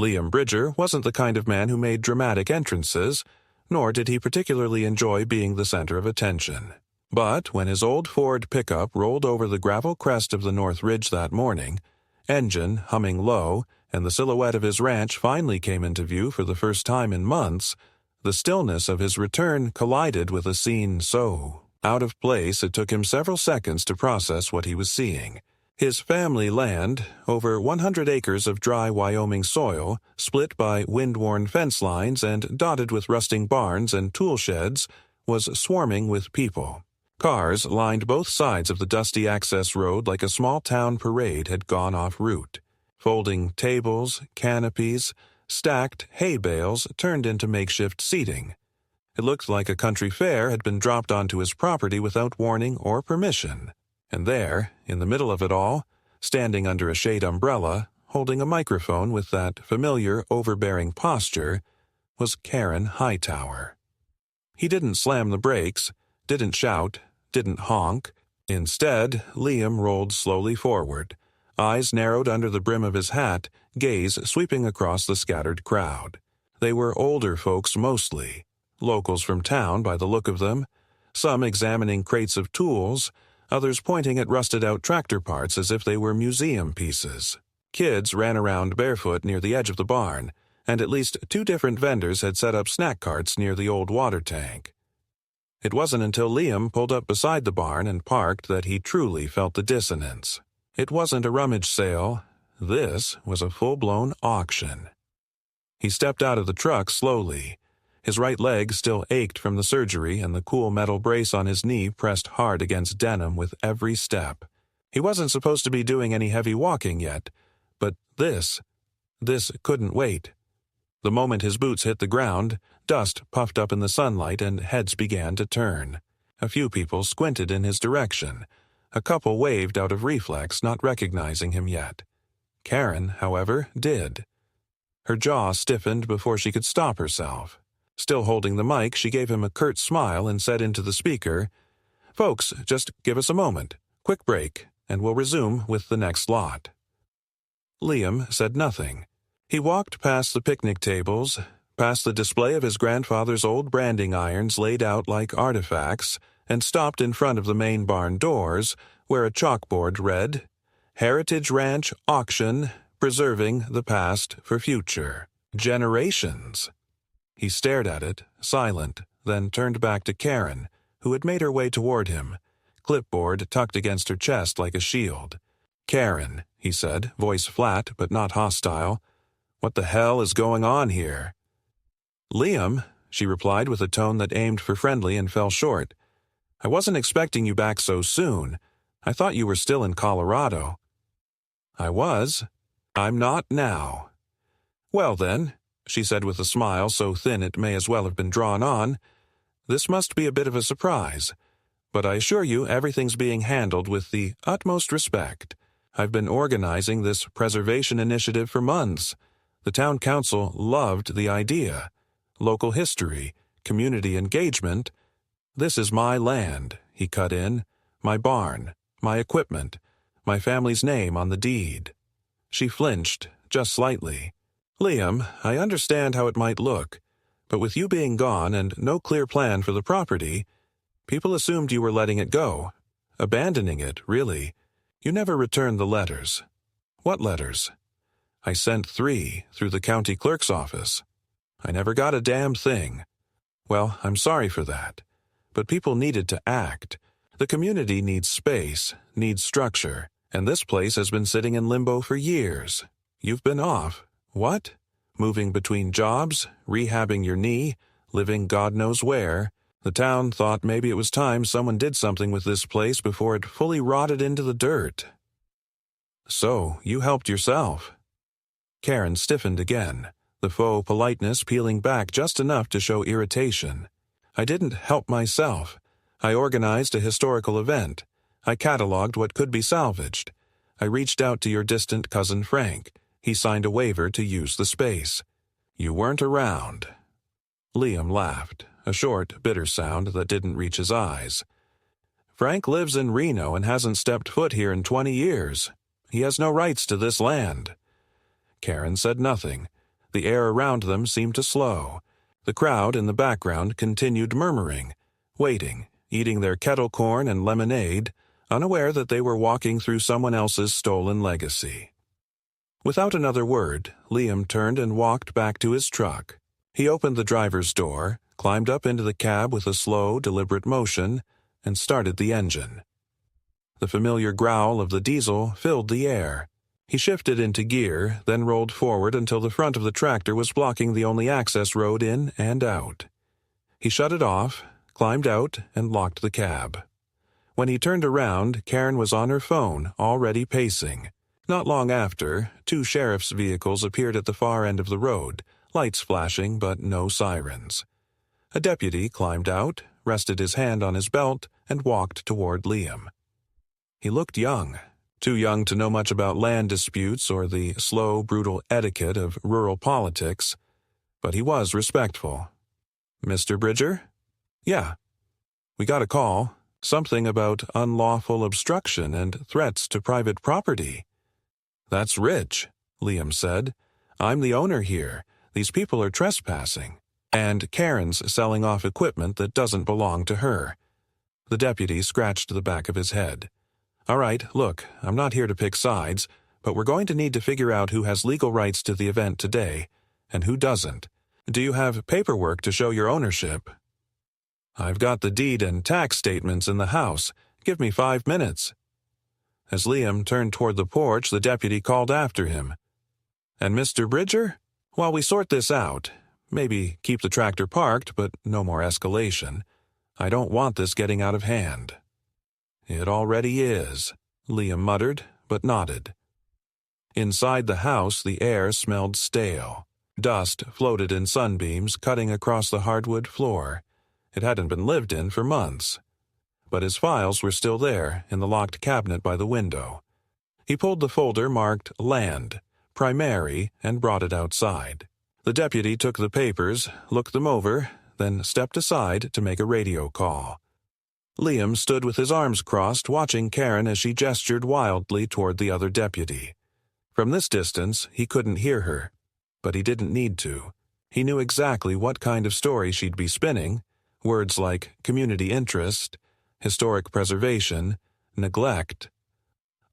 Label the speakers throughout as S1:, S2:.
S1: Liam Bridger wasn't the kind of man who made dramatic entrances, nor did he particularly enjoy being the center of attention. But when his old Ford pickup rolled over the gravel crest of the North Ridge that morning, engine humming low, and the silhouette of his ranch finally came into view for the first time in months, the stillness of his return collided with a scene so out of place it took him several seconds to process what he was seeing. His family land, over 100 acres of dry Wyoming soil, split by wind-worn fence lines and dotted with rusting barns and tool sheds, was swarming with people. Cars lined both sides of the dusty access road like a small-town parade had gone off route. Folding tables, canopies, stacked hay bales turned into makeshift seating. It looked like a country fair had been dropped onto his property without warning or permission. And there, in the middle of it all, standing under a shade umbrella, holding a microphone with that familiar, overbearing posture, was Karen Hightower. He didn't slam the brakes, didn't shout, didn't honk. Instead, Liam rolled slowly forward, eyes narrowed under the brim of his hat, gaze sweeping across the scattered crowd. They were older folks mostly, locals from town by the look of them, some examining crates of tools, others pointing at rusted-out tractor parts as if they were museum pieces. Kids ran around barefoot near the edge of the barn, and at least 2 different vendors had set up snack carts near the old water tank. It wasn't until Liam pulled up beside the barn and parked that he truly felt the dissonance. It wasn't a rummage sale. This was a full-blown auction. He stepped out of the truck slowly. His right leg still ached from the surgery, and the cool metal brace on his knee pressed hard against denim with every step. He wasn't supposed to be doing any heavy walking yet, but this couldn't wait. The moment his boots hit the ground, dust puffed up in the sunlight and heads began to turn. A few people squinted in his direction. A couple waved out of reflex, not recognizing him yet. Karen, however, did. Her jaw stiffened before she could stop herself. Still holding the mic, she gave him a curt smile and said into the speaker, "Folks, just give us a moment. Quick break, and we'll resume with the next lot." Liam said nothing. He walked past the picnic tables, past the display of his grandfather's old branding irons laid out like artifacts, and stopped in front of the main barn doors, where a chalkboard read, "Heritage Ranch Auction, Preserving the Past for Future. Generations." He stared at it, silent, then turned back to Karen, who had made her way toward him, clipboard tucked against her chest like a shield. "Karen," he said, voice flat but not hostile, "what the hell is going on here?" "Liam," she replied with a tone that aimed for friendly and fell short, "I wasn't expecting you back so soon. I thought you were still in Colorado." "I was. I'm not now." "Well then," she said with a smile so thin it may as well have been drawn on, "this must be a bit of a surprise. But I assure you everything's being handled with the utmost respect. I've been organizing this preservation initiative for months. The town council loved the idea. Local history, community engagement. This is my land," he cut in, "my barn, my equipment, my family's name on the deed." She flinched, just slightly. "Liam, I understand how it might look, but with you being gone and no clear plan for the property, people assumed you were letting it go. Abandoning it, really. You never returned the letters." "What letters?" "I sent 3 through the county clerk's office. I never got a damn thing. Well, I'm sorry for that. But people needed to act. The community needs space, needs structure, and this place has been sitting in limbo for years. You've been off. What? Moving between jobs, rehabbing your knee, living God knows where. The town thought maybe it was time someone did something with this place before it fully rotted into the dirt." "So, you helped yourself." Karen stiffened again, the faux politeness peeling back just enough to show irritation. "I didn't help myself. I organized a historical event. I cataloged what could be salvaged. I reached out to your distant cousin Frank. He signed a waiver to use the space. You weren't around." Liam laughed, a short, bitter sound that didn't reach his eyes. "Frank lives in Reno and hasn't stepped foot here in 20 years. He has no rights to this land." Karen said nothing. The air around them seemed to slow. The crowd in the background continued murmuring, waiting, eating their kettle corn and lemonade, unaware that they were walking through someone else's stolen legacy. Without another word, Liam turned and walked back to his truck. He opened the driver's door, climbed up into the cab with a slow, deliberate motion, and started the engine. The familiar growl of the diesel filled the air. He shifted into gear, then rolled forward until the front of the tractor was blocking the only access road in and out. He shut it off, climbed out, and locked the cab. When he turned around, Karen was on her phone, already pacing. Not long after, 2 sheriff's vehicles appeared at the far end of the road, lights flashing but no sirens. A deputy climbed out, rested his hand on his belt, and walked toward Liam. He looked young. Too young to know much about land disputes or the slow, brutal etiquette of rural politics, but he was respectful. "Mr. Bridger?" "Yeah." "We got a call. Something about unlawful obstruction and threats to private property." "That's rich," Liam said. "I'm the owner here. These people are trespassing. And Karen's selling off equipment that doesn't belong to her." The deputy scratched the back of his head. "All right, look, I'm not here to pick sides, but we're going to need to figure out who has legal rights to the event today, and who doesn't. Do you have paperwork to show your ownership?" "I've got the deed and tax statements in the house. Give me 5 minutes." As Liam turned toward the porch, the deputy called after him. "And Mr. Bridger? While we sort this out, maybe keep the tractor parked, but no more escalation. I don't want this getting out of hand." "It already is," Liam muttered, but nodded. Inside the house, the air smelled stale. Dust floated in sunbeams, cutting across the hardwood floor. It hadn't been lived in for months. But his files were still there, in the locked cabinet by the window. He pulled the folder marked Land, Primary, and brought it outside. The deputy took the papers, looked them over, then stepped aside to make a radio call. Liam stood with his arms crossed, watching Karen as she gestured wildly toward the other deputy. From this distance, he couldn't hear her, but he didn't need to. He knew exactly what kind of story she'd be spinning, words like community interest, historic preservation, neglect.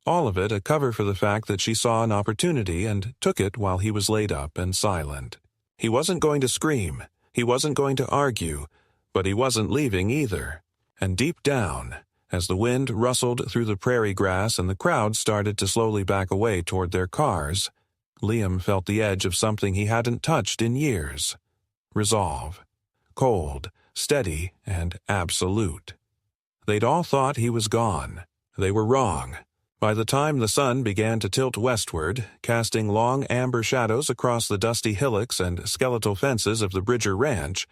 S1: All of it a cover for the fact that she saw an opportunity and took it while he was laid up and silent. He wasn't going to scream, he wasn't going to argue, but he wasn't leaving either. And deep down, as the wind rustled through the prairie grass and the crowd started to slowly back away toward their cars, Liam felt the edge of something he hadn't touched in years. Resolve. Cold, steady, and absolute. They'd all thought he was gone. They were wrong. By the time the sun began to tilt westward, casting long amber shadows across the dusty hillocks and skeletal fences of the Bridger Ranch,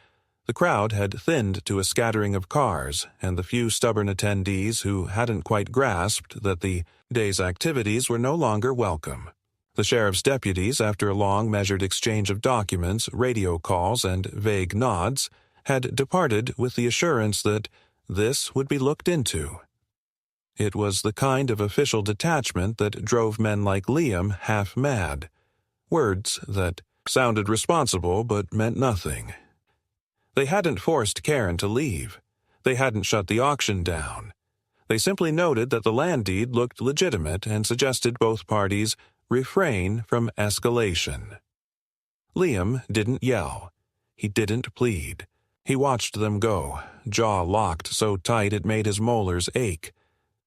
S1: the crowd had thinned to a scattering of cars and the few stubborn attendees who hadn't quite grasped that the day's activities were no longer welcome. The sheriff's deputies, after a long measured exchange of documents, radio calls, and vague nods, had departed with the assurance that this would be looked into. It was the kind of official detachment that drove men like Liam half mad. Words that sounded responsible but meant nothing. They hadn't forced Karen to leave. They hadn't shut the auction down. They simply noted that the land deed looked legitimate and suggested both parties refrain from escalation. Liam didn't yell. He didn't plead. He watched them go, jaw locked so tight it made his molars ache.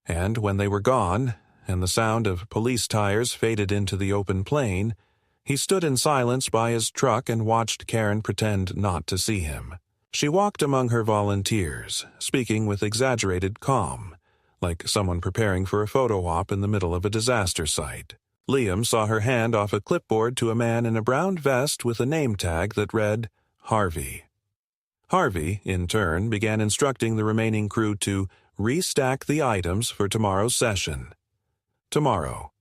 S1: And when they were gone, and the sound of police tires faded into the open plain, he stood in silence by his truck and watched Karen pretend not to see him. She walked among her volunteers, speaking with exaggerated calm, like someone preparing for a photo op in the middle of a disaster site. Liam saw her hand off a clipboard to a man in a brown vest with a name tag that read, Harvey. Harvey, in turn, began instructing the remaining crew to restack the items for tomorrow's session. Tomorrow.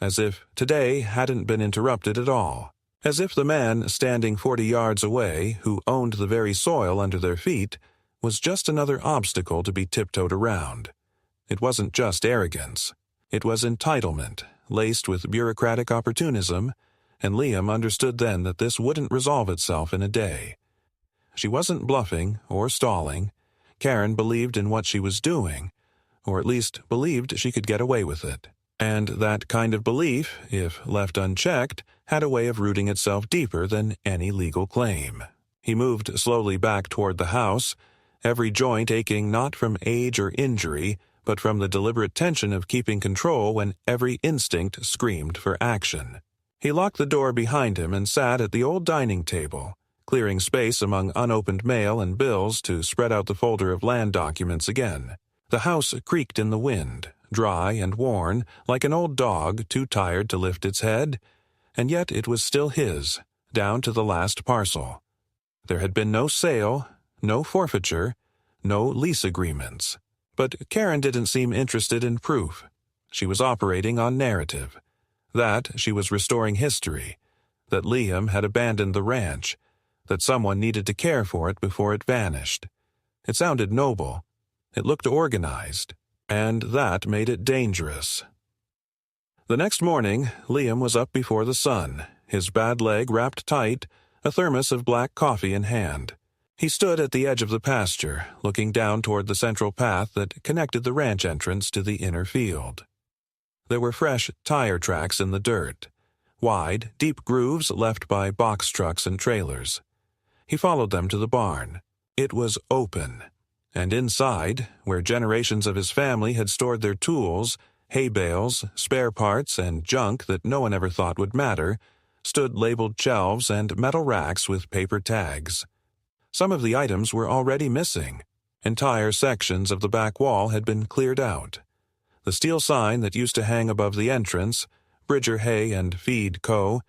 S1: As if today hadn't been interrupted at all. As if the man standing 40 yards away, who owned the very soil under their feet, was just another obstacle to be tiptoed around. It wasn't just arrogance. It was entitlement, laced with bureaucratic opportunism, and Liam understood then that this wouldn't resolve itself in a day. She wasn't bluffing or stalling. Karen believed in what she was doing, or at least believed she could get away with it. And that kind of belief, if left unchecked, had a way of rooting itself deeper than any legal claim. He moved slowly back toward the house, every joint aching not from age or injury, but from the deliberate tension of keeping control when every instinct screamed for action. He locked the door behind him and sat at the old dining table, clearing space among unopened mail and bills to spread out the folder of land documents again. The house creaked in the wind, dry and worn, like an old dog too tired to lift its head, and yet it was still his, down to the last parcel. There had been no sale, no forfeiture, no lease agreements. But Karen didn't seem interested in proof. She was operating on narrative. That she was restoring history, that Liam had abandoned the ranch, that someone needed to care for it before it vanished. It sounded noble. It looked organized. And that made it dangerous. The next morning, Liam was up before the sun, his bad leg wrapped tight, a thermos of black coffee in hand. He stood at the edge of the pasture, looking down toward the central path that connected the ranch entrance to the inner field. There were fresh tire tracks in the dirt, wide, deep grooves left by box trucks and trailers. He followed them to the barn. It was open, and inside, where generations of his family had stored their tools, hay bales, spare parts, and junk that no one ever thought would matter, stood labeled shelves and metal racks with paper tags. Some of the items were already missing. Entire sections of the back wall had been cleared out. The steel sign that used to hang above the entrance, Bridger Hay and Feed Co.,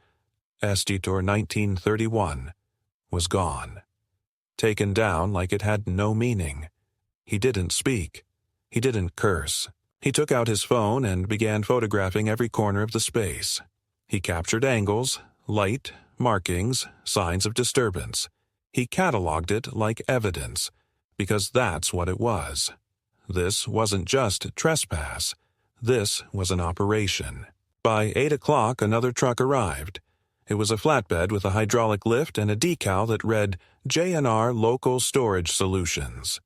S1: Estitor 1931, was gone. Taken down like it had no meaning. He didn't speak. He didn't curse. He took out his phone and began photographing every corner of the space. He captured angles, light, markings, signs of disturbance. He cataloged it like evidence, because that's what it was. This wasn't just trespass. This was an operation. By 8 o'clock, another truck arrived. It was a flatbed with a hydraulic lift and a decal that read J&R Local Storage Solutions.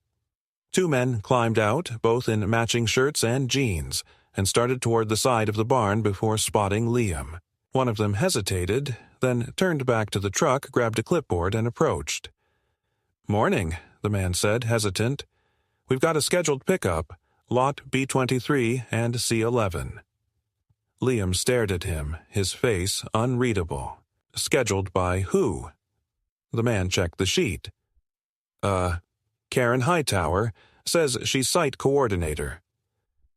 S1: Two men climbed out, both in matching shirts and jeans, and started toward the side of the barn before spotting Liam. One of them hesitated, then turned back to the truck, grabbed a clipboard, and approached. "Morning," the man said, hesitant. "We've got a scheduled pickup, lot B23 and C11. Liam stared at him, his face unreadable. Scheduled by who? The man checked the sheet. Karen Hightower, says she's site coordinator.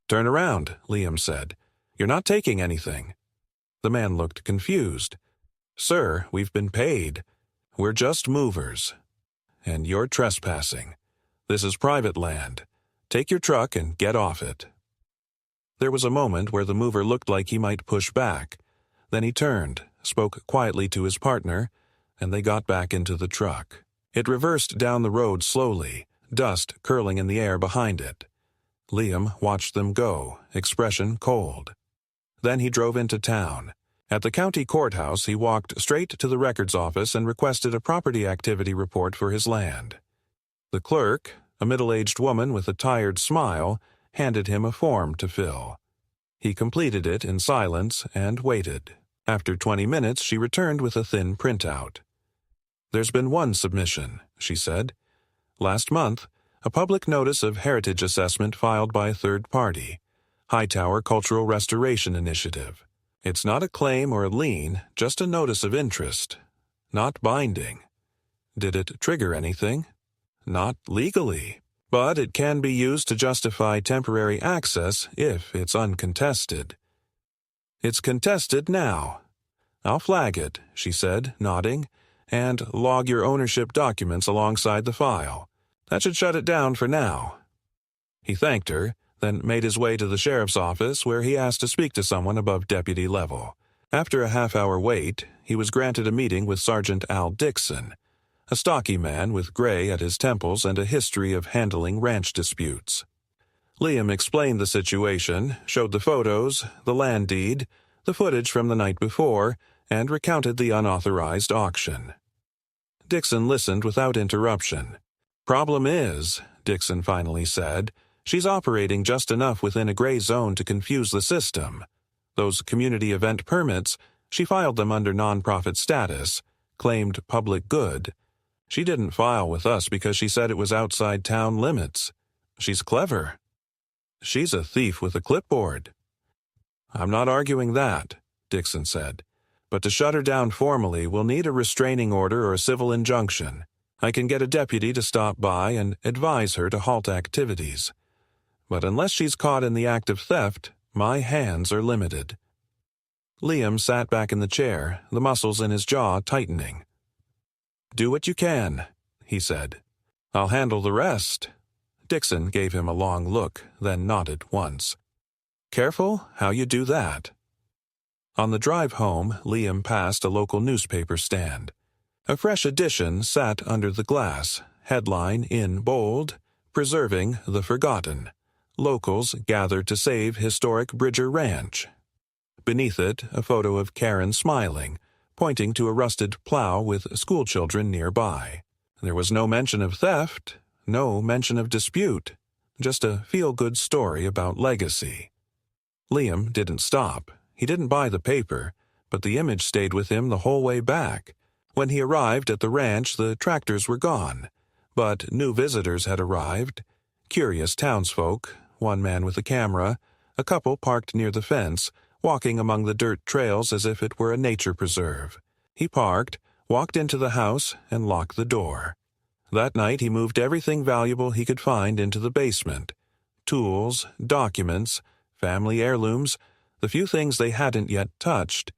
S1: "Turn around," Liam said. "You're not taking anything." The man looked confused. "Sir, we've been paid. We're just movers. And you're trespassing. This is private land. Take your truck and get off it." There was a moment where the mover looked like he might push back. Then he turned, spoke quietly to his partner, and they got back into the truck. It reversed down the road slowly, dust curling in the air behind it. Liam watched them go, expression cold. Then he drove into town. At the county courthouse, he walked straight to the records office and requested a property activity report for his land. The clerk, a middle-aged woman with a tired smile, handed him a form to fill. He completed it in silence and waited. After 20 minutes, she returned with a thin printout. "There's been one submission," she said. "Last month, a public notice of heritage assessment filed by a third party, Hightower Cultural Restoration Initiative. It's not a claim or a lien, just a notice of interest. Not binding. Did it trigger anything? Not legally. But it can be used to justify temporary access if it's uncontested. It's contested now. I'll flag it," she said, nodding, "and log your ownership documents alongside the file. That should shut it down for now." He thanked her, then made his way to the sheriff's office where he asked to speak to someone above deputy level. After a half-hour wait, he was granted a meeting with Sergeant Al Dixon, a stocky man with gray at his temples and a history of handling ranch disputes. Liam explained the situation, showed the photos, the land deed, the footage from the night before, and recounted the unauthorized auction. Dixon listened without interruption. "Problem is," Dixon finally said, "she's operating just enough within a gray zone to confuse the system. Those community event permits, she filed them under nonprofit status, claimed public good. She didn't file with us because she said it was outside town limits. She's clever. She's a thief with a clipboard." "I'm not arguing that," Dixon said. "But to shut her down formally, we'll need a restraining order or a civil injunction. I can get a deputy to stop by and advise her to halt activities. But unless she's caught in the act of theft, my hands are limited." Liam sat back in the chair, the muscles in his jaw tightening. "Do what you can," he said. "I'll handle the rest." Dixon gave him a long look, then nodded once. "Careful how you do that." On the drive home, Liam passed a local newspaper stand. A fresh edition sat under the glass, headline in bold, "Preserving the Forgotten. Locals gather to save historic Bridger Ranch." Beneath it, a photo of Karen smiling, pointing to a rusted plow with schoolchildren nearby. There was no mention of theft, no mention of dispute, just a feel-good story about legacy. Liam didn't stop. He didn't buy the paper, but the image stayed with him the whole way back. When he arrived at the ranch, the tractors were gone, but new visitors had arrived. Curious townsfolk, one man with a camera, a couple parked near the fence, walking among the dirt trails as if it were a nature preserve. He parked, walked into the house, and locked the door. That night he moved everything valuable he could find into the basement. Tools, documents, family heirlooms, the few things they hadn't yet touched.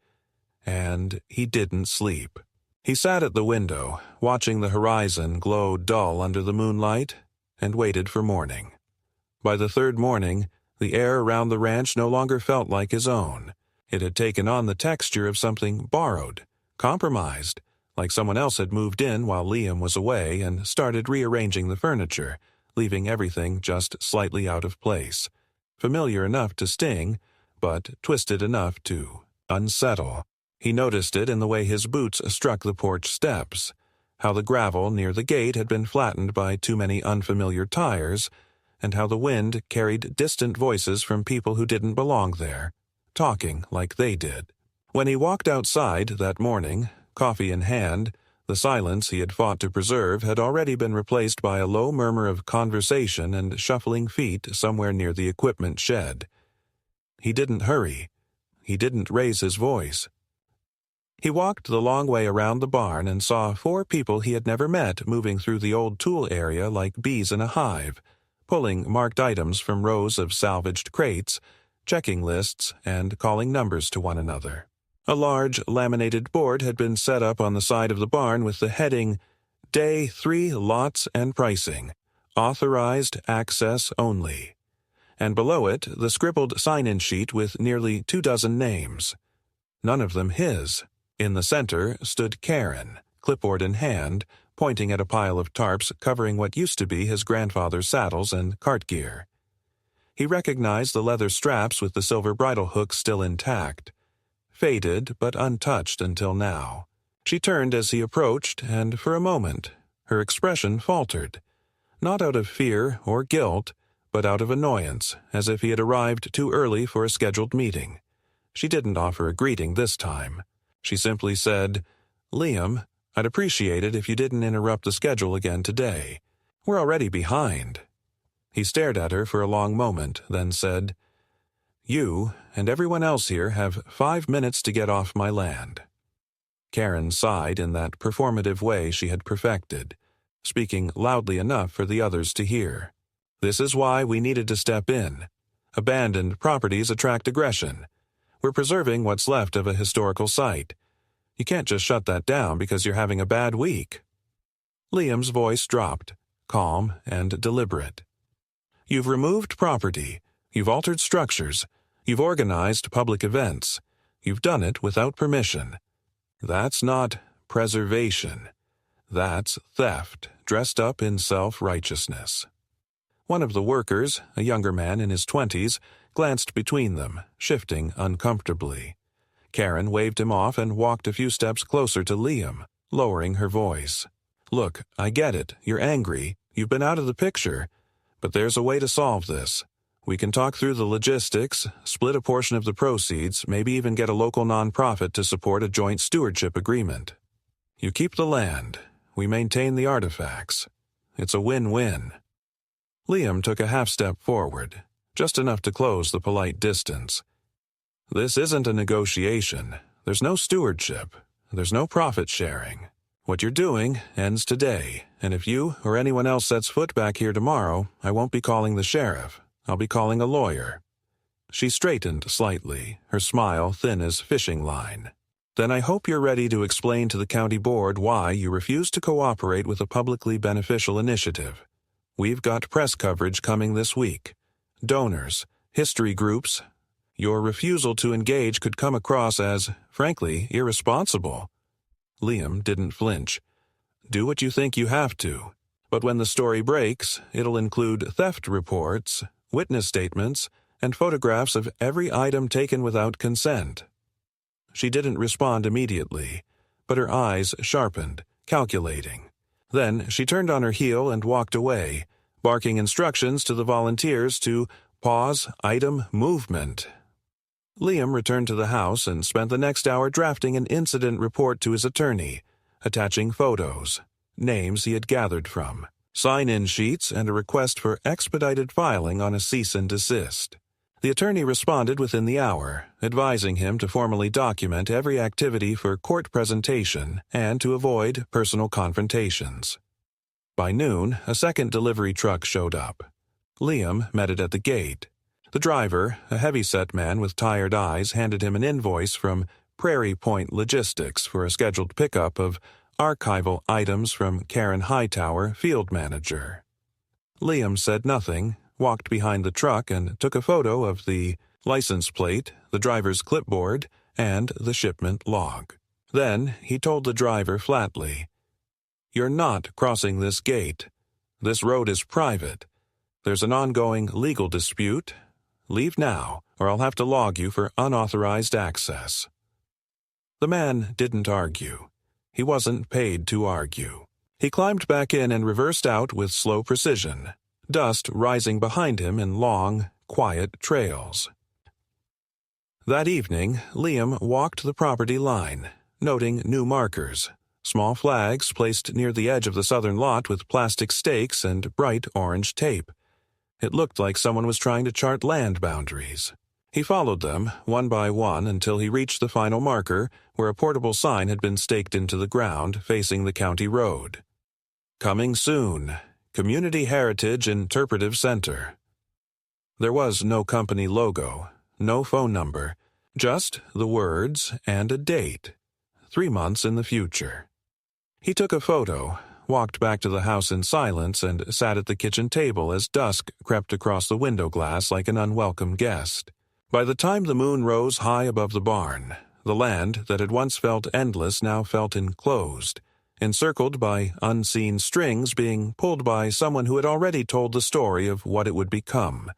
S1: And he didn't sleep. He sat at the window, watching the horizon glow dull under the moonlight, and waited for morning. By the third morning, the air around the ranch no longer felt like his own. It had taken on the texture of something borrowed, compromised, like someone else had moved in while Liam was away and started rearranging the furniture, leaving everything just slightly out of place. Familiar enough to sting, but twisted enough to unsettle. He noticed it in the way his boots struck the porch steps, how the gravel near the gate had been flattened by too many unfamiliar tires, and how the wind carried distant voices from people who didn't belong there, talking like they did. When he walked outside that morning, coffee in hand, the silence he had fought to preserve had already been replaced by a low murmur of conversation and shuffling feet somewhere near the equipment shed. He didn't hurry. He didn't raise his voice. He walked the long way around the barn and saw 4 people he had never met moving through the old tool area like bees in a hive, pulling marked items from rows of salvaged crates, checking lists, and calling numbers to one another. A large laminated board had been set up on the side of the barn with the heading, "Day 3 Lots and Pricing. Authorized Access Only." And below it, the scribbled sign-in sheet with nearly 24 names. None of them his. In the center stood Karen, clipboard in hand, pointing at a pile of tarps covering what used to be his grandfather's saddles and cart gear. He recognized the leather straps with the silver bridle hooks still intact. Faded but untouched until now. She turned as he approached, and for a moment, her expression faltered. Not out of fear or guilt, but out of annoyance, as if he had arrived too early for a scheduled meeting. She didn't offer a greeting this time. She simply said, "Liam, I'd appreciate it if you didn't interrupt the schedule again today. We're already behind." He stared at her for a long moment, then said, "You and everyone else here have 5 minutes to get off my land." Karen sighed in that performative way she had perfected, speaking loudly enough for the others to hear. "This is why we needed to step in. Abandoned properties attract aggression. We're preserving what's left of a historical site. You can't just shut that down because you're having a bad week." Liam's voice dropped, calm and deliberate. "You've removed property. You've altered structures. You've organized public events. You've done it without permission. That's not preservation. That's theft, dressed up in self-righteousness." One of the workers, a younger man in his 20s, glanced between them, shifting uncomfortably. Karen waved him off and walked a few steps closer to Liam, lowering her voice. "Look, I get it. You're angry. You've been out of the picture. But there's a way to solve this. We can talk through the logistics, split a portion of the proceeds, maybe even get a local nonprofit to support a joint stewardship agreement. You keep the land. We maintain the artifacts. It's a win-win." Liam took a half-step forward, just enough to close the polite distance. "This isn't a negotiation. There's no stewardship. There's no profit sharing. What you're doing ends today, and if you or anyone else sets foot back here tomorrow, I won't be calling the sheriff. I'll be calling a lawyer." She straightened slightly, her smile thin as fishing line. "Then I hope you're ready to explain to the county board why you refuse to cooperate with a publicly beneficial initiative. We've got press coverage coming this week. Donors, history groups. Your refusal to engage could come across as, frankly, irresponsible." Liam didn't flinch. "Do what you think you have to. But when the story breaks, it'll include theft reports, witness statements, and photographs of every item taken without consent." She didn't respond immediately, but her eyes sharpened, calculating. Then she turned on her heel and walked away, barking instructions to the volunteers to pause item movement. Liam returned to the house and spent the next hour drafting an incident report to his attorney, attaching photos, names he had gathered from, sign-in sheets, and a request for expedited filing on a cease and desist. The attorney responded within the hour, advising him to formally document every activity for court presentation and to avoid personal confrontations. By noon, a second delivery truck showed up. Liam met it at the gate. The driver, a heavy-set man with tired eyes, handed him an invoice from Prairie Point Logistics for a scheduled pickup of archival items from Karen Hightower, field manager. Liam said nothing, walked behind the truck and took a photo of the license plate, the driver's clipboard, and the shipment log. Then he told the driver flatly, "You're not crossing this gate. This road is private. There's an ongoing legal dispute. Leave now, or I'll have to log you for unauthorized access." The man didn't argue. He wasn't paid to argue. He climbed back in and reversed out with slow precision, dust rising behind him in long, quiet trails. That evening, Liam walked the property line, noting new markers, small flags placed near the edge of the southern lot with plastic stakes and bright orange tape. It looked like someone was trying to chart land boundaries. He followed them, one by one, until he reached the final marker, where a portable sign had been staked into the ground facing the county road. "Coming soon. Community Heritage Interpretive Center." There was no company logo, no phone number, just the words and a date, 3 months in the future. He took a photo, walked back to the house in silence, and sat at the kitchen table as dusk crept across the window glass like an unwelcome guest. By the time the moon rose high above the barn, the land that had once felt endless now felt enclosed, encircled by unseen strings being pulled by someone who had already told the story of what it would become,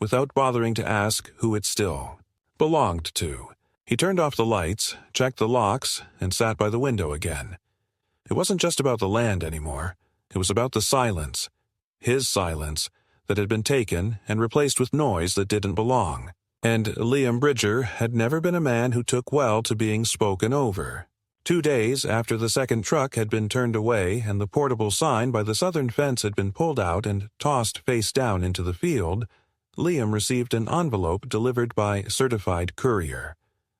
S1: without bothering to ask who it still belonged to. He turned off the lights, checked the locks, and sat by the window again. It wasn't just about the land anymore. It was about the silence, his silence, that had been taken and replaced with noise that didn't belong. And Liam Bridger had never been a man who took well to being spoken over. 2 days after the second truck had been turned away and the portable sign by the southern fence had been pulled out and tossed face down into the field, Liam received an envelope delivered by certified courier.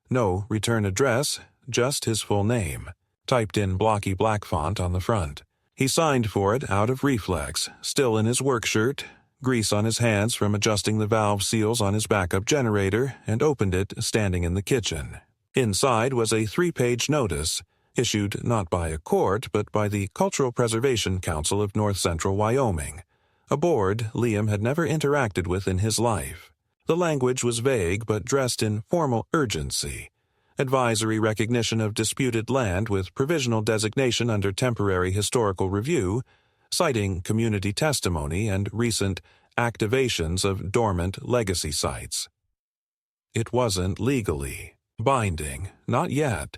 S1: No return address, just his full name, typed in blocky black font on the front. He signed for it out of reflex, still in his work shirt, grease on his hands from adjusting the valve seals on his backup generator, and opened it standing in the kitchen. Inside was a 3-page notice, issued not by a court but by the Cultural Preservation Council of North Central Wyoming, a board Liam had never interacted with in his life. The language was vague but dressed in formal urgency. Advisory recognition of disputed land with provisional designation under temporary historical review, citing community testimony and recent activations of dormant legacy sites. It wasn't legally. Binding, not yet,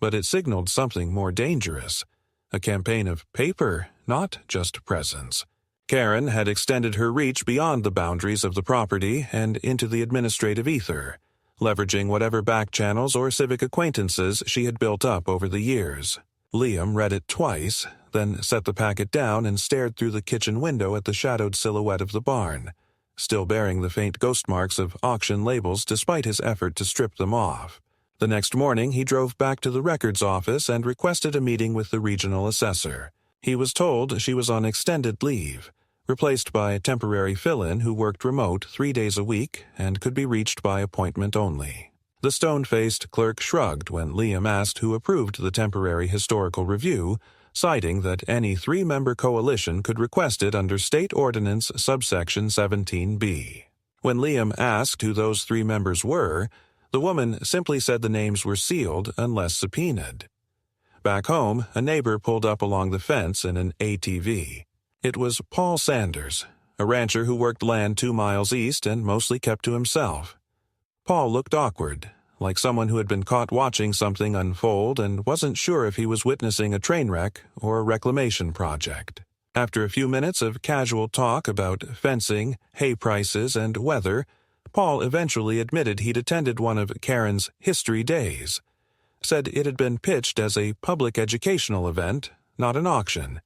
S1: but it signaled something more dangerous. A campaign of paper, not just presence. Karen had extended her reach beyond the boundaries of the property and into the administrative ether, leveraging whatever back channels or civic acquaintances she had built up over the years. Liam read it twice, then set the packet down and stared through the kitchen window at the shadowed silhouette of the barn, still bearing the faint ghost marks of auction labels despite his effort to strip them off. The next morning he drove back to the records office and requested a meeting with the regional assessor. He was told she was on extended leave, replaced by a temporary fill-in who worked remote 3 days a week and could be reached by appointment only. The stone-faced clerk shrugged when Liam asked who approved the temporary historical review, citing that any 3-member coalition could request it under State Ordinance subsection 17B. When Liam asked who those 3 members were, the woman simply said the names were sealed unless subpoenaed. Back home, a neighbor pulled up along the fence in an ATV. It was Paul Sanders, a rancher who worked land 2 miles east and mostly kept to himself. Paul looked awkward, like someone who had been caught watching something unfold and wasn't sure if he was witnessing a train wreck or a reclamation project. After a few minutes of casual talk about fencing, hay prices, and weather, Paul eventually admitted he'd attended one of Karen's history days, said it had been pitched as a public educational event, not an auction,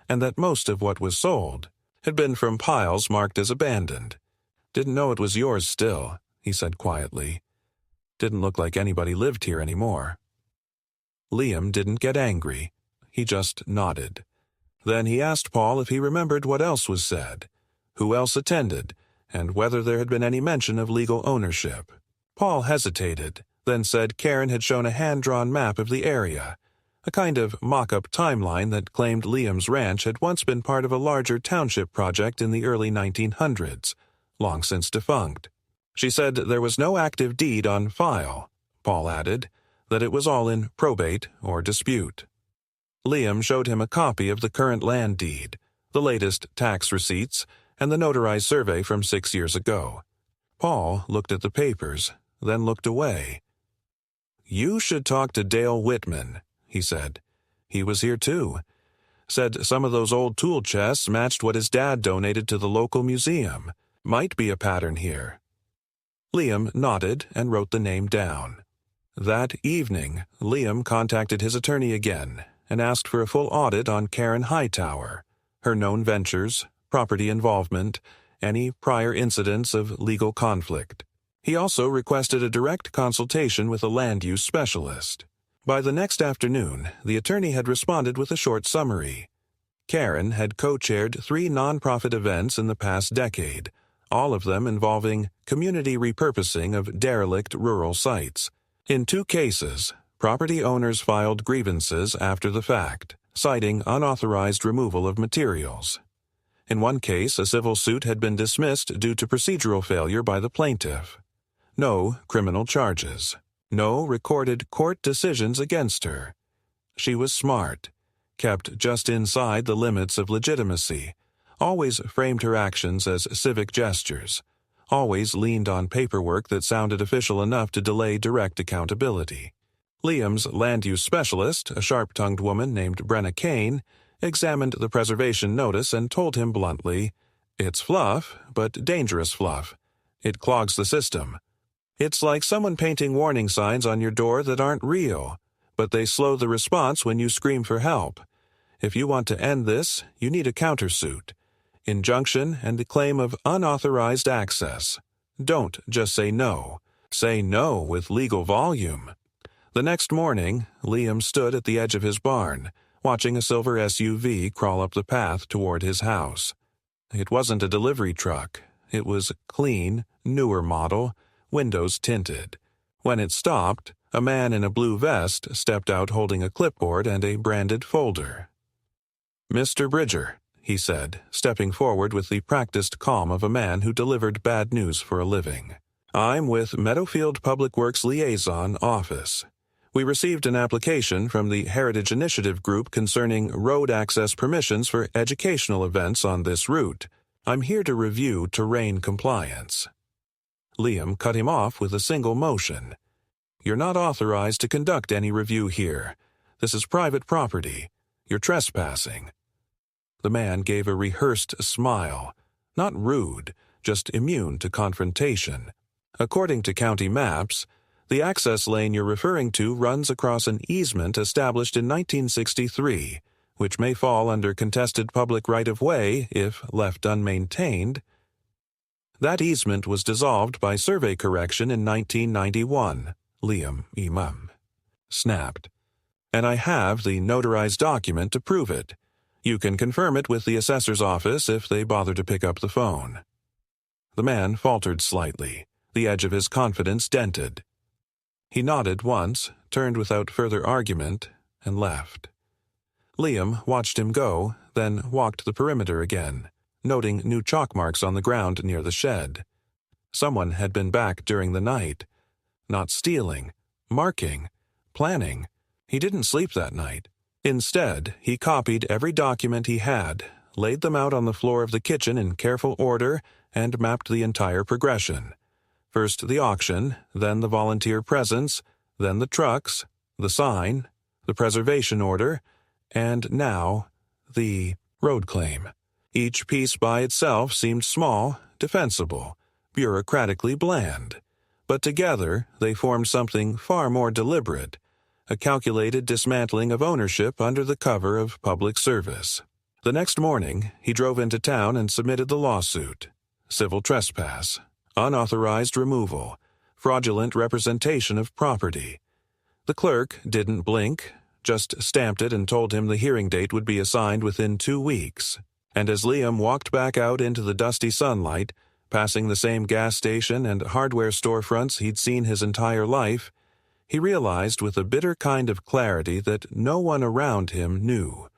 S1: and that most of what was sold had been from piles marked as abandoned. "Didn't know it was yours still," he said quietly. "Didn't look like anybody lived here anymore." Liam didn't get angry. He just nodded. Then he asked Paul if he remembered what else was said, who else attended, and whether there had been any mention of legal ownership. Paul hesitated, then said Karen had shown a hand-drawn map of the area, a kind of mock-up timeline that claimed Liam's ranch had once been part of a larger township project in the early 1900s, long since defunct. She said there was no active deed on file. Paul added that it was all in probate or dispute. Liam showed him a copy of the current land deed, the latest tax receipts, and the notarized survey from 6 years ago. Paul looked at the papers, then looked away. "You should talk to Dale Whitman," he said. "He was here too. Said some of those old tool chests matched what his dad donated to the local museum. Might be a pattern here." Liam nodded and wrote the name down. That evening, Liam contacted his attorney again and asked for a full audit on Karen Hightower, her known ventures, property involvement, any prior incidents of legal conflict. He also requested a direct consultation with a land use specialist. By the next afternoon, the attorney had responded with a short summary. Karen had co-chaired 3 nonprofit events in the past decade, all of them involving community repurposing of derelict rural sites. In 2 cases, property owners filed grievances after the fact, citing unauthorized removal of materials. In one case, a civil suit had been dismissed due to procedural failure by the plaintiff. No criminal charges. No recorded court decisions against her. She was smart, kept just inside the limits of legitimacy, always framed her actions as civic gestures, always leaned on paperwork that sounded official enough to delay direct accountability. Liam's land use specialist, a sharp-tongued woman named Brenna Kane, examined the preservation notice and told him bluntly, "It's fluff, but dangerous fluff. It clogs the system. It's like someone painting warning signs on your door that aren't real, but they slow the response when you scream for help. If you want to end this, you need a countersuit, injunction, and a claim of unauthorized access. Don't just say no. Say no with legal volume." The next morning, Liam stood at the edge of his barn, watching a silver SUV crawl up the path toward his house. It wasn't a delivery truck. It was clean, newer model, windows tinted. When it stopped, a man in a blue vest stepped out holding a clipboard and a branded folder. "Mr. Bridger," he said, stepping forward with the practiced calm of a man who delivered bad news for a living. "I'm with Meadowfield Public Works Liaison Office. We received an application from the Heritage Initiative Group concerning road access permissions for educational events on this route. I'm here to review terrain compliance." Liam cut him off with a single motion. You're not authorized to conduct any review here. This is private property. You're trespassing." The man gave a rehearsed smile, not rude, just immune to confrontation. According to county maps, the access lane you're referring to runs across an easement established in 1963, which may fall under contested public right-of-way if left unmaintained. That easement was dissolved by survey correction in 1991, Liam Imam snapped. "And I have the notarized document to prove it. You can confirm it with the assessor's office if they bother to pick up the phone." The man faltered slightly, the edge of his confidence dented. He nodded once, turned without further argument, and left. Liam watched him go, then walked the perimeter again, noting new chalk marks on the ground near the shed. Someone had been back during the night. Not stealing, marking, planning. He didn't sleep that night. Instead, he copied every document he had, laid them out on the floor of the kitchen in careful order, and mapped the entire progression. First the auction, then the volunteer presence, then the trucks, the sign, the preservation order, and now the road claim. Each piece by itself seemed small, defensible, bureaucratically bland. But together they formed something far more deliberate, a calculated dismantling of ownership under the cover of public service. The next morning, he drove into town and submitted the lawsuit. Civil trespass, unauthorized removal, fraudulent representation of property. The clerk didn't blink, just stamped it and told him the hearing date would be assigned within 2 weeks. And as Liam walked back out into the dusty sunlight, passing the same gas station and hardware storefronts he'd seen his entire life, he realized with a bitter kind of clarity that no one around him knew,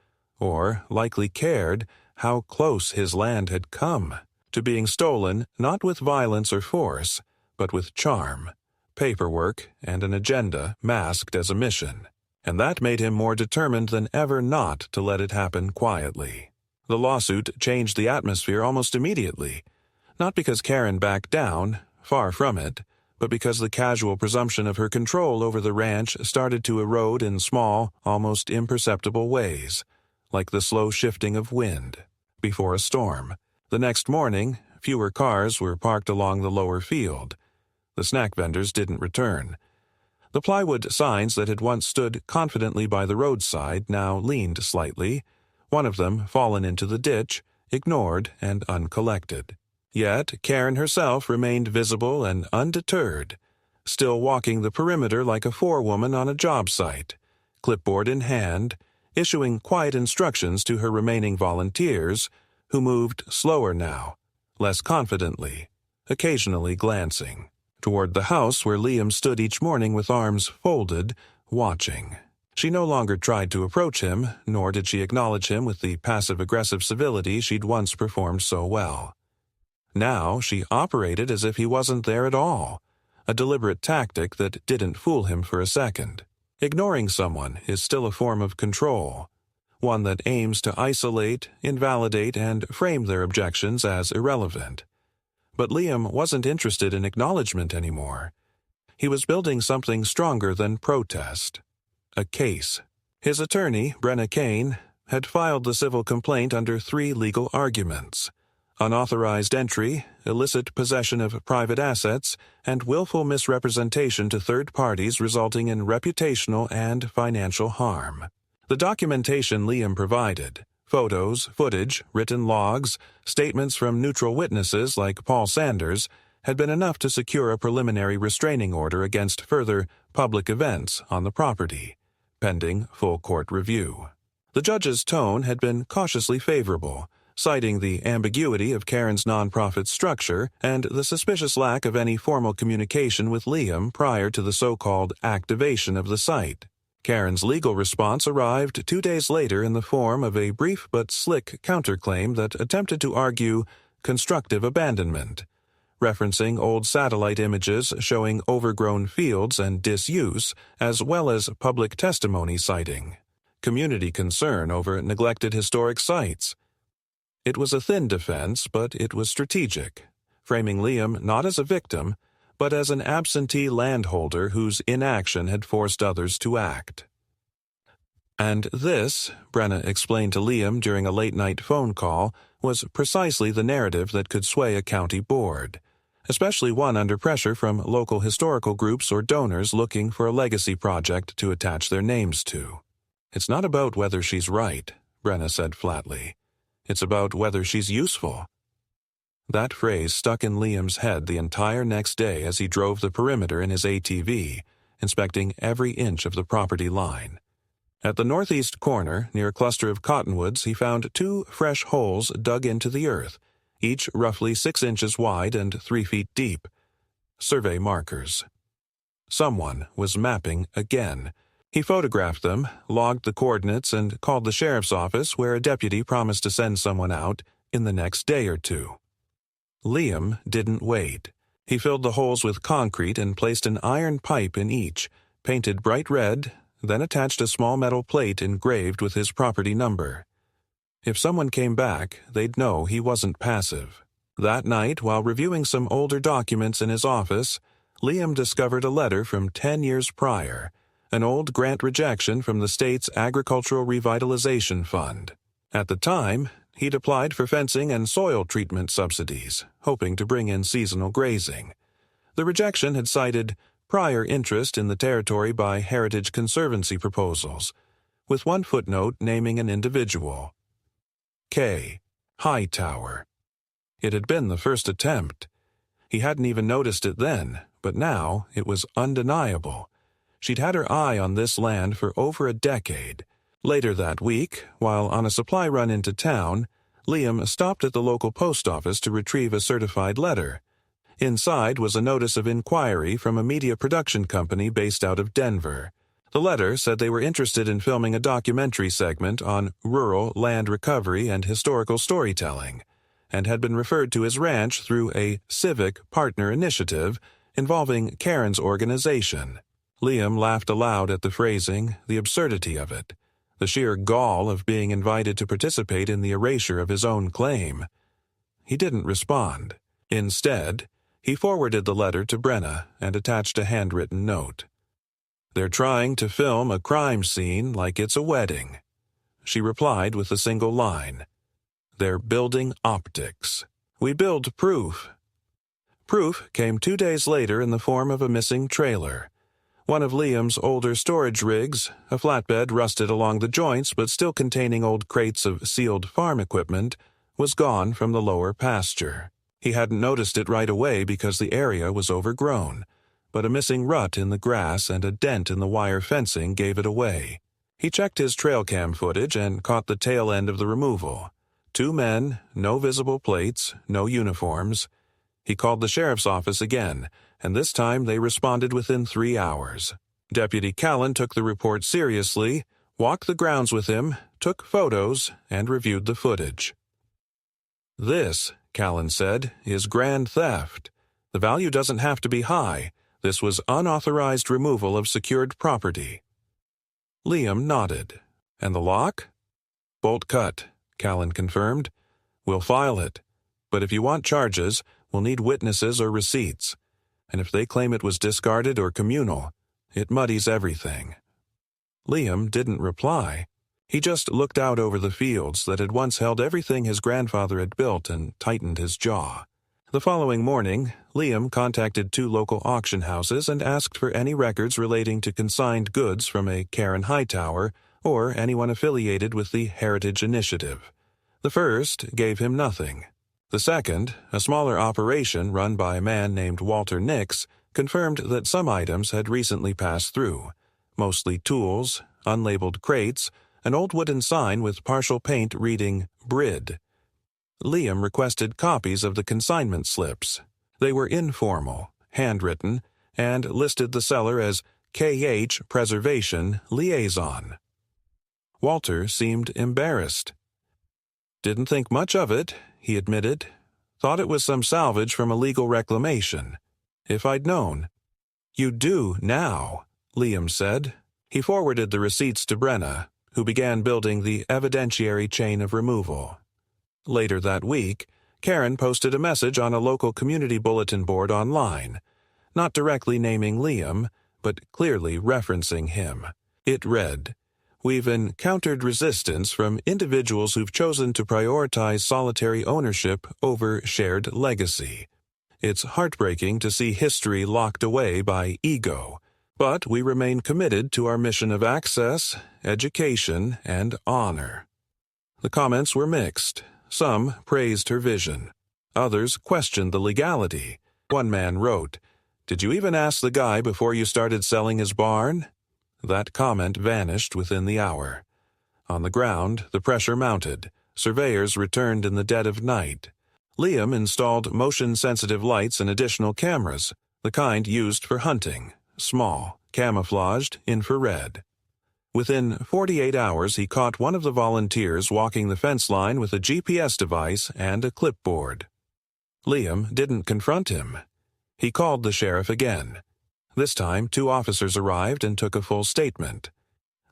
S1: or likely cared, how close his land had come to being stolen not with violence or force, but with charm, paperwork, and an agenda masked as a mission. And that made him more determined than ever not to let it happen quietly. The lawsuit changed the atmosphere almost immediately, not because Karen backed down, far from it, but because the casual presumption of her control over the ranch started to erode in small, almost imperceptible ways, like the slow shifting of wind before a storm. The next morning, fewer cars were parked along the lower field. The snack vendors didn't return. The plywood signs that had once stood confidently by the roadside now leaned slightly, one of them fallen into the ditch, ignored and uncollected. Yet Karen herself remained visible and undeterred, still walking the perimeter like a forewoman on a job site, clipboard in hand, issuing quiet instructions to her remaining volunteers, who moved slower now, less confidently, occasionally glancing toward the house where Liam stood each morning with arms folded, watching. She no longer tried to approach him, nor did she acknowledge him with the passive-aggressive civility she'd once performed so well. Now she operated as if he wasn't there at all, a deliberate tactic that didn't fool him for a second. Ignoring someone is still a form of control, one that aims to isolate, invalidate, and frame their objections as irrelevant. But Liam wasn't interested in acknowledgement anymore. He was building something stronger than protest. A case. His attorney, Brenna Kane, had filed the civil complaint under 3 legal arguments: unauthorized entry, illicit possession of private assets, and willful misrepresentation to third parties resulting in reputational and financial harm. The documentation Liam provided, photos, footage, written logs, statements from neutral witnesses like Paul Sanders, had been enough to secure a preliminary restraining order against further public events on the property, pending full court review. The judge's tone had been cautiously favorable, citing the ambiguity of Karen's nonprofit structure and the suspicious lack of any formal communication with Liam prior to the so-called activation of the site. Karen's legal response arrived 2 days later in the form of a brief but slick counterclaim that attempted to argue constructive abandonment, referencing old satellite images showing overgrown fields and disuse, as well as public testimony citing community concern over neglected historic sites. It was a thin defense, but it was strategic, framing Liam not as a victim, but as an absentee landholder whose inaction had forced others to act. And this, Brenna explained to Liam during a late-night phone call, was precisely the narrative that could sway a county board, especially one under pressure from local historical groups or donors looking for a legacy project to attach their names to. "It's not about whether she's right," Brenna said flatly. "It's about whether she's useful." That phrase stuck in Liam's head the entire next day as he drove the perimeter in his ATV, inspecting every inch of the property line. At the northeast corner, near a cluster of cottonwoods, he found 2 fresh holes dug into the earth, each roughly 6 inches wide and 3 feet deep. Survey markers. Someone was mapping again. He photographed them, logged the coordinates, and called the sheriff's office, where a deputy promised to send someone out in the next day or 2. Liam didn't wait. He filled the holes with concrete and placed an iron pipe in each, painted bright red, then attached a small metal plate engraved with his property number. If someone came back, they'd know he wasn't passive. That night, while reviewing some older documents in his office, Liam discovered a letter from 10 years prior, an old grant rejection from the state's Agricultural Revitalization Fund. At the time, he'd applied for fencing and soil treatment subsidies, hoping to bring in seasonal grazing. The rejection had cited prior interest in the territory by Heritage Conservancy proposals, with one footnote naming an individual. K. Hightower. It had been the first attempt. He hadn't even noticed it then, but now it was undeniable. She'd had her eye on this land for over a decade. Later that week, while on a supply run into town, Liam stopped at the local post office to retrieve a certified letter. Inside was a notice of inquiry from a media production company based out of Denver. The letter said they were interested in filming a documentary segment on rural land recovery and historical storytelling, and had been referred to his ranch through a civic partner initiative involving Karen's organization. Liam laughed aloud at the phrasing, the absurdity of it, the sheer gall of being invited to participate in the erasure of his own claim. He didn't respond. Instead, he forwarded the letter to Brenna and attached a handwritten note. "They're trying to film a crime scene like it's a wedding." She replied with a single line. "They're building optics. We build proof." Proof came 2 days later in the form of a missing trailer. One of Liam's older storage rigs, a flatbed rusted along the joints but still containing old crates of sealed farm equipment, was gone from the lower pasture. He hadn't noticed it right away because the area was overgrown, but a missing rut in the grass and a dent in the wire fencing gave it away. He checked his trail cam footage and caught the tail end of the removal. 2 men, no visible plates, no uniforms. He called the sheriff's office again, and this time they responded within 3 hours. Deputy Callan took the report seriously, walked the grounds with him, took photos, and reviewed the footage. "This," Callan said, "is grand theft. The value doesn't have to be high. This was unauthorized removal of secured property." Liam nodded. "And the lock?" "Bolt cut," Callan confirmed. "We'll file it. But if you want charges, we'll need witnesses or receipts. And if they claim it was discarded or communal, it muddies everything." Liam didn't reply. He just looked out over the fields that had once held everything his grandfather had built and tightened his jaw. The following morning, Liam contacted 2 local auction houses and asked for any records relating to consigned goods from a Karen Hightower or anyone affiliated with the Heritage Initiative. The first gave him nothing. The second, a smaller operation run by a man named Walter Nix, confirmed that some items had recently passed through, mostly tools, unlabeled crates, an old wooden sign with partial paint reading Brid. Liam requested copies of the consignment slips. They were informal, handwritten, and listed the seller as K.H. Preservation Liaison. Walter seemed embarrassed. "Didn't think much of it," he admitted. "Thought it was some salvage from a legal reclamation. If I'd known." "You do now," Liam said. He forwarded the receipts to Brenna, who began building the evidentiary chain of removal. Later that week, Karen posted a message on a local community bulletin board online. not directly naming Liam, but clearly referencing him. It read, "We've encountered resistance from individuals who've chosen to prioritize solitary ownership over shared legacy. It's heartbreaking to see history locked away by ego, but we remain committed to our mission of access, education, and honor." The comments were mixed. Some praised her vision. Others questioned the legality. One man wrote, "Did you even ask the guy before you started selling his barn?" That comment vanished within the hour. On the ground, the pressure mounted. Surveyors returned in the dead of night. Liam installed motion-sensitive lights and additional cameras, the kind used for hunting, small, camouflaged, infrared. Within 48 hours, he caught one of the volunteers walking the fence line with a GPS device and a clipboard. Liam didn't confront him. He called the sheriff again. This time, 2 officers arrived and took a full statement.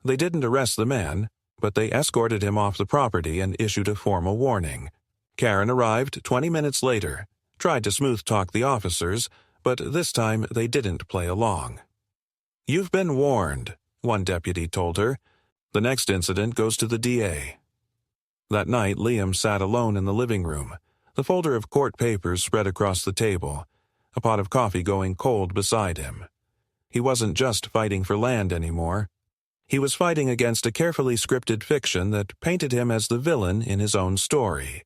S1: They didn't arrest the man, but they escorted him off the property and issued a formal warning. Karen arrived 20 minutes later, tried to smooth-talk the officers, but this time they didn't play along. "You've been warned," one deputy told her. "The next incident goes to the DA." That night, Liam sat alone in the living room, the folder of court papers spread across the table, a pot of coffee going cold beside him. He wasn't just fighting for land anymore. He was fighting against a carefully scripted fiction that painted him as the villain in his own story.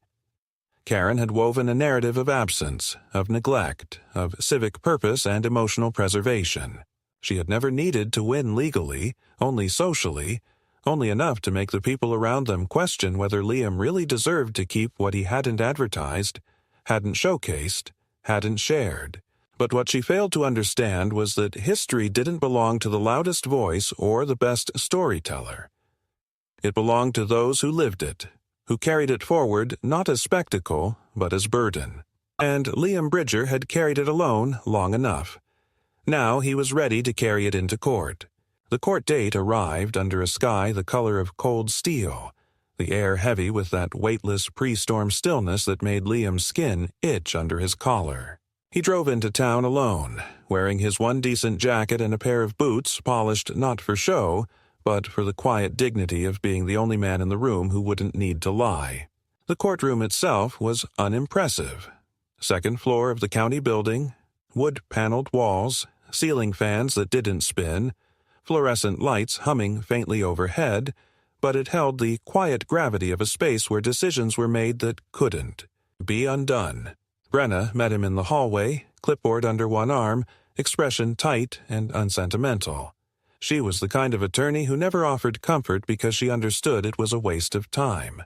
S1: Karen had woven a narrative of absence, of neglect, of civic purpose and emotional preservation. She had never needed to win legally, only socially, only enough to make the people around them question whether Liam really deserved to keep what he hadn't advertised, hadn't showcased, hadn't shared. But what she failed to understand was that history didn't belong to the loudest voice or the best storyteller. It belonged to those who lived it, who carried it forward not as spectacle, but as burden. And Liam Bridger had carried it alone long enough. Now he was ready to carry it into court. The court date arrived under a sky the color of cold steel, the air heavy with that weightless pre-storm stillness that made Liam's skin itch under his collar. He drove into town alone, wearing his one decent jacket and a pair of boots polished not for show, but for the quiet dignity of being the only man in the room who wouldn't need to lie. The courtroom itself was unimpressive. Second floor of the county building, wood-paneled walls, ceiling fans that didn't spin, fluorescent lights humming faintly overhead, but it held the quiet gravity of a space where decisions were made that couldn't be undone. Brenna met him in the hallway, clipboard under one arm, expression tight and unsentimental. She was the kind of attorney who never offered comfort because she understood it was a waste of time.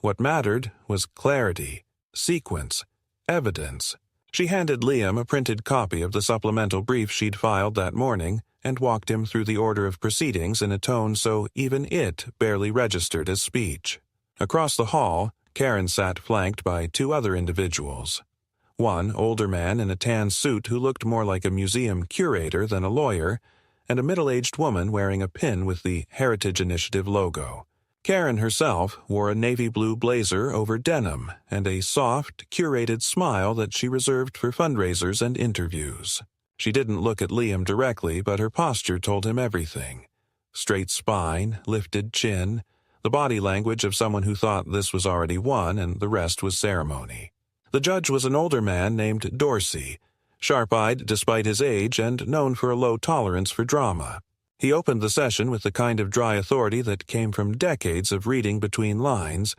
S1: What mattered was clarity, sequence, evidence. She handed Liam a printed copy of the supplemental brief she'd filed that morning and walked him through the order of proceedings in a tone so even it barely registered as speech. Across the hall, Karen sat flanked by 2 other individuals. One older man in a tan suit who looked more like a museum curator than a lawyer, and a middle-aged woman wearing a pin with the Heritage Initiative logo. Karen herself wore a navy blue blazer over denim and a soft, curated smile that she reserved for fundraisers and interviews. She didn't look at Liam directly, but her posture told him everything. Straight spine, lifted chin, the body language of someone who thought this was already won and the rest was ceremony. The judge was an older man named Dorsey, sharp-eyed despite his age and known for a low tolerance for drama. He opened the session with the kind of dry authority that came from decades of reading between lines,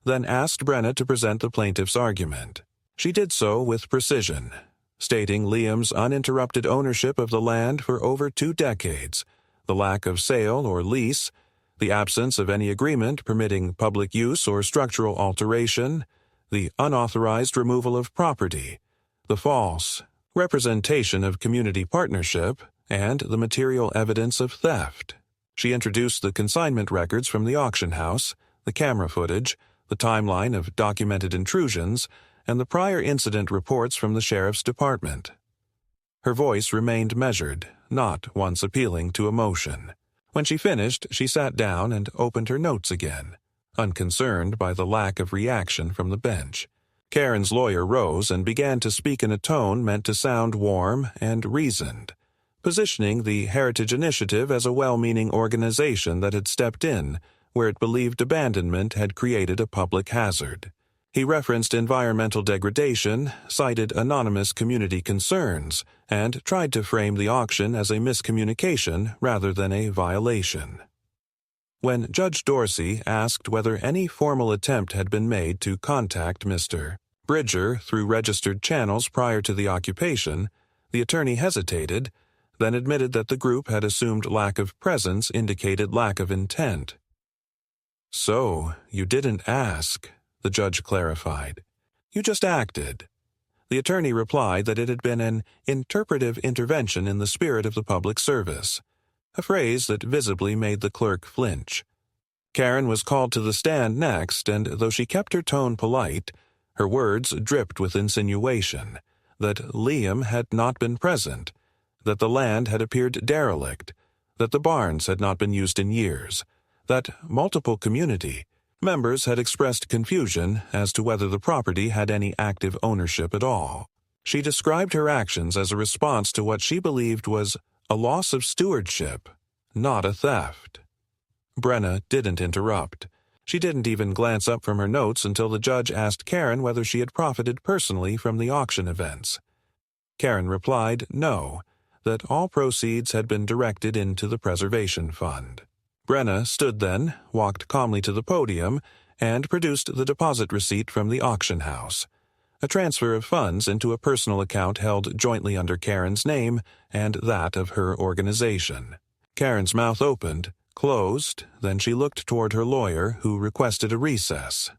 S1: then asked Brenna to present the plaintiff's argument. She did so with precision, stating Liam's uninterrupted ownership of the land for over 2 decades, the lack of sale or lease, the absence of any agreement permitting public use or structural alteration, the unauthorized removal of property, the false representation of community partnership, and the material evidence of theft. She introduced the consignment records from the auction house, the camera footage, the timeline of documented intrusions, and the prior incident reports from the sheriff's department. Her voice remained measured, not once appealing to emotion. When she finished, she sat down and opened her notes again, unconcerned by the lack of reaction from the bench. Karen's lawyer rose and began to speak in a tone meant to sound warm and reasoned, positioning the Heritage Initiative as a well-meaning organization that had stepped in where it believed abandonment had created a public hazard. He referenced environmental degradation, cited anonymous community concerns, and tried to frame the auction as a miscommunication rather than a violation. When Judge Dorsey asked whether any formal attempt had been made to contact Mr. Bridger through registered channels prior to the occupation, the attorney hesitated, then admitted that the group had assumed lack of presence indicated lack of intent. "So, you didn't ask," the judge clarified. "You just acted." The attorney replied that it had been an interpretive intervention in the spirit of the public service, a phrase that visibly made the clerk flinch. Karen was called to the stand next, and though she kept her tone polite, her words dripped with insinuation that Liam had not been present, that the land had appeared derelict, that the barns had not been used in years, that multiple community members had expressed confusion as to whether the property had any active ownership at all. She described her actions as a response to what she believed was a loss of stewardship, not a theft. Brenna didn't interrupt. She didn't even glance up from her notes until the judge asked Karen whether she had profited personally from the auction events. Karen replied no, that all proceeds had been directed into the preservation fund. Brenna stood then, walked calmly to the podium, and produced the deposit receipt from the auction house, a transfer of funds into a personal account held jointly under Karen's name and that of her organization. Karen's mouth opened, closed, then she looked toward her lawyer, who requested a recess.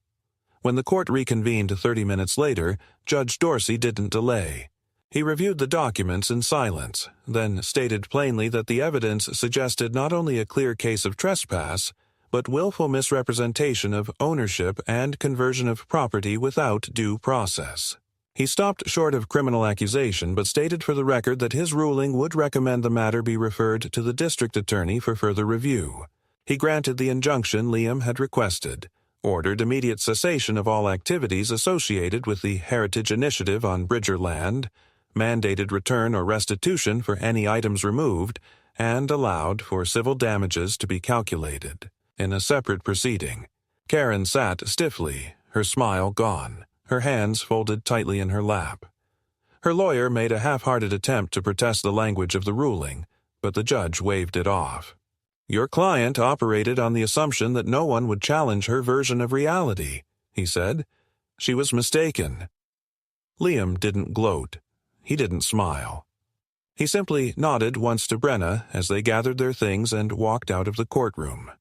S1: When the court reconvened 30 minutes later, Judge Dorsey didn't delay. He reviewed the documents in silence, then stated plainly that the evidence suggested not only a clear case of trespass, but willful misrepresentation of ownership and conversion of property without due process. He stopped short of criminal accusation but stated for the record that his ruling would recommend the matter be referred to the district attorney for further review. He granted the injunction Liam had requested, ordered immediate cessation of all activities associated with the Heritage Initiative on Bridger land, mandated return or restitution for any items removed, and allowed for civil damages to be calculated. In a separate proceeding, Karen sat stiffly, her smile gone, her hands folded tightly in her lap. Her lawyer made a half-hearted attempt to protest the language of the ruling, but the judge waved it off. "Your client operated on the assumption that no one would challenge her version of reality," he said. "She was mistaken." Liam didn't gloat. He didn't smile. He simply nodded once to Brenna as they gathered their things and walked out of the courtroom.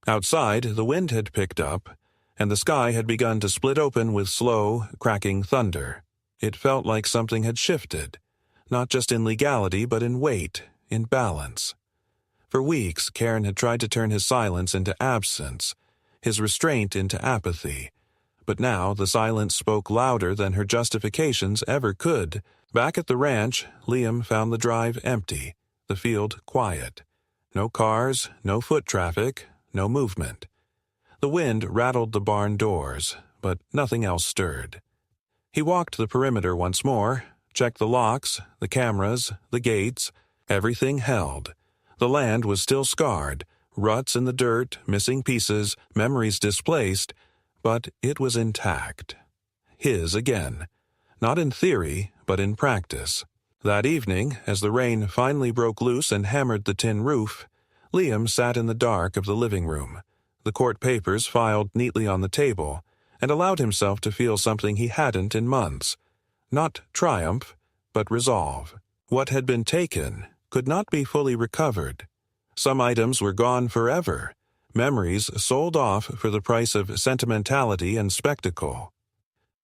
S1: Outside, the wind had picked up, and the sky had begun to split open with slow, cracking thunder. It felt like something had shifted, not just in legality but in weight, in balance. For weeks, Karen had tried to turn his silence into absence, his restraint into apathy. But now the silence spoke louder than her justifications ever could. Back at the ranch, Liam found the drive empty, the field quiet. No cars, no foot traffic, no movement. The wind rattled the barn doors, but nothing else stirred. He walked the perimeter once more, checked the locks, the cameras, the gates. Everything held. The land was still scarred, ruts in the dirt, missing pieces, memories displaced, but it was intact. His again. Not in theory, but in practice. That evening, as the rain finally broke loose and hammered the tin roof, Liam sat in the dark of the living room, the court papers filed neatly on the table, and allowed himself to feel something he hadn't in months. Not triumph, but resolve. What had been taken could not be fully recovered. Some items were gone forever, memories sold off for the price of sentimentality and spectacle.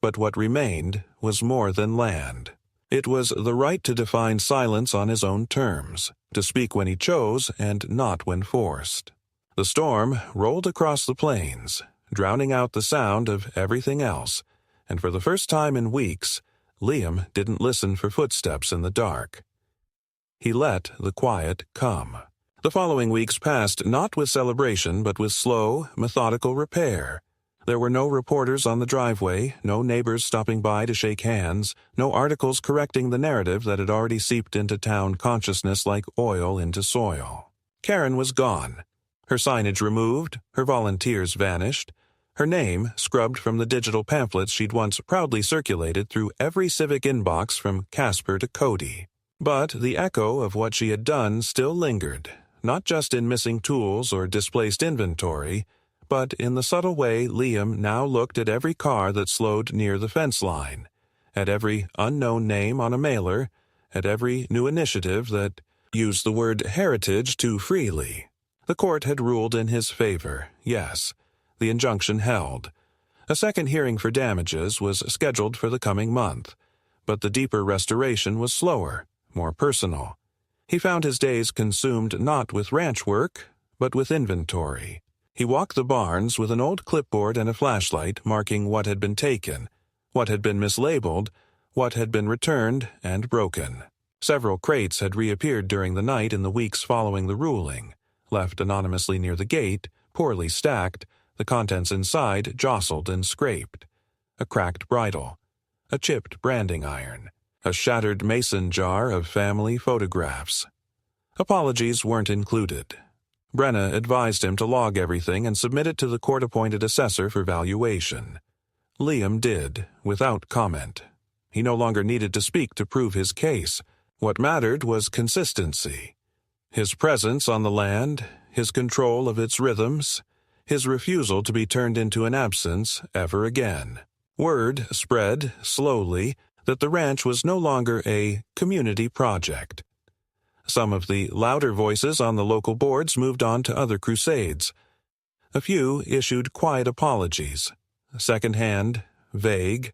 S1: But what remained was more than land. It was the right to define silence on his own terms, to speak when he chose and not when forced. The storm rolled across the plains, drowning out the sound of everything else, and for the first time in weeks, Liam didn't listen for footsteps in the dark. He let the quiet come. The following weeks passed not with celebration but with slow, methodical repair. There were no reporters on the driveway, no neighbors stopping by to shake hands, no articles correcting the narrative that had already seeped into town consciousness like oil into soil. Karen was gone. Her signage removed, her volunteers vanished, her name scrubbed from the digital pamphlets she'd once proudly circulated through every civic inbox from Casper to Cody. But the echo of what she had done still lingered, not just in missing tools or displaced inventory, but in the subtle way Liam now looked at every car that slowed near the fence line, at every unknown name on a mailer, at every new initiative that used the word heritage too freely. The court had ruled in his favor, yes. The injunction held. A second hearing for damages was scheduled for the coming month, but the deeper restoration was slower, more personal. He found his days consumed not with ranch work, but with inventory. He walked the barns with an old clipboard and a flashlight marking what had been taken, what had been mislabeled, what had been returned and broken. Several crates had reappeared during the night in the weeks following the ruling, left anonymously near the gate, poorly stacked, the contents inside jostled and scraped. A cracked bridle, a chipped branding iron, a shattered mason jar of family photographs. Apologies weren't included. Brenna advised him to log everything and submit it to the court-appointed assessor for valuation. Liam did, without comment. He no longer needed to speak to prove his case. What mattered was consistency. His presence on the land, his control of its rhythms, his refusal to be turned into an absence ever again. Word spread, slowly, that the ranch was no longer a community project. Some of the louder voices on the local boards moved on to other crusades. A few issued quiet apologies, second-hand, vague.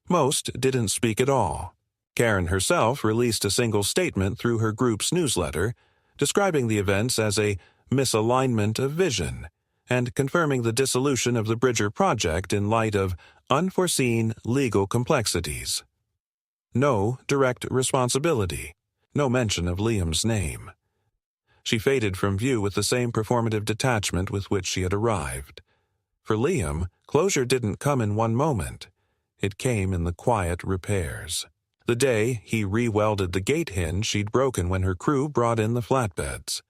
S1: Most didn't speak at all. Karen herself released a single statement through her group's newsletter, describing the events as a misalignment of vision, and confirming the dissolution of the Bridger project in light of unforeseen legal complexities. No direct responsibility. No mention of Liam's name. She faded from view with the same performative detachment with which she had arrived. For Liam, closure didn't come in one moment. It came in the quiet repairs. The day he re-welded the gate hinge she'd broken when her crew brought in the flatbeds.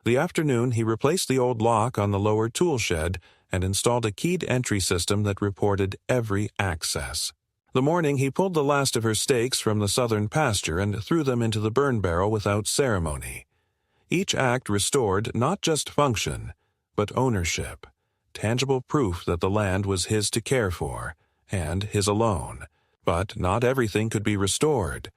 S1: The afternoon he replaced the old lock on the lower tool shed and installed a keyed entry system that reported every access. The morning he pulled the last of her steaks from the southern pasture and threw them into the burn barrel without ceremony. Each act restored not just function, but ownership, tangible proof that the land was his to care for, and his alone. But not everything could be restored.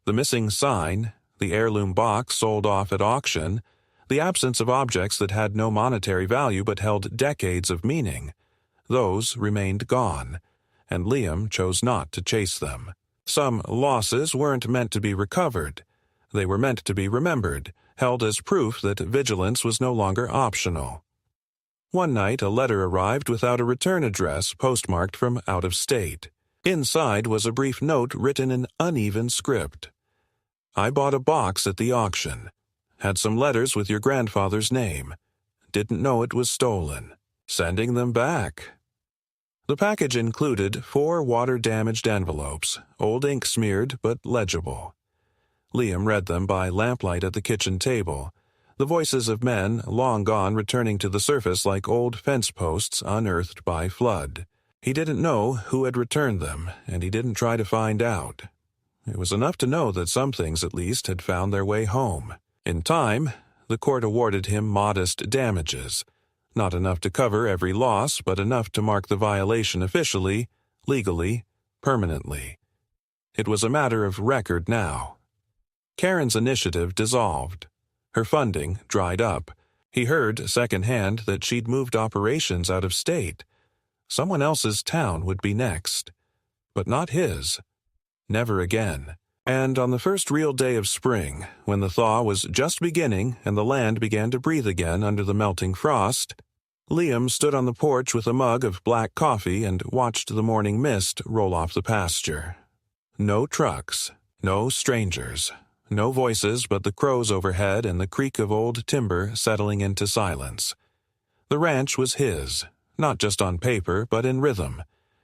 S1: The missing sign, the heirloom box sold off at auction, the absence of objects that had no monetary value but held decades of meaning, those remained gone, and Liam chose not to chase them. Some losses weren't meant to be recovered. They were meant to be remembered, held as proof that vigilance was no longer optional. One night a letter arrived without a return address postmarked from out of state. Inside was a brief note written in uneven script. I bought a box at the auction. Had some letters with your grandfather's name. Didn't know it was stolen. Sending them back. The package included 4 water-damaged envelopes, old ink smeared but legible. Liam read them by lamplight at the kitchen table, the voices of men long gone returning to the surface like old fence posts unearthed by flood. He didn't know who had returned them, and he didn't try to find out. It was enough to know that some things at least had found their way home. In time, the court awarded him modest damages. Not enough to cover every loss, but enough to mark the violation officially, legally, permanently. It was a matter of record now. Karen's initiative dissolved. Her funding dried up. He heard secondhand that she'd moved operations out of state. Someone else's town would be next. But not his. Never again. And on the first real day of spring, when the thaw was just beginning and the land began to breathe again under the melting frost, Liam stood on the porch with a mug of black coffee and watched the morning mist roll off the pasture. No trucks, no strangers, no voices but the crows overhead and the creak of old timber settling into silence. The ranch was his, not just on paper but in rhythm,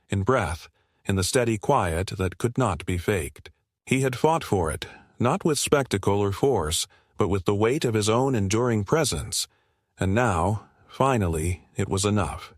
S1: in breath, in the steady quiet that could not be faked. He had fought for it, not with spectacle or force, but with the weight of his own enduring presence, and now, finally, it was enough.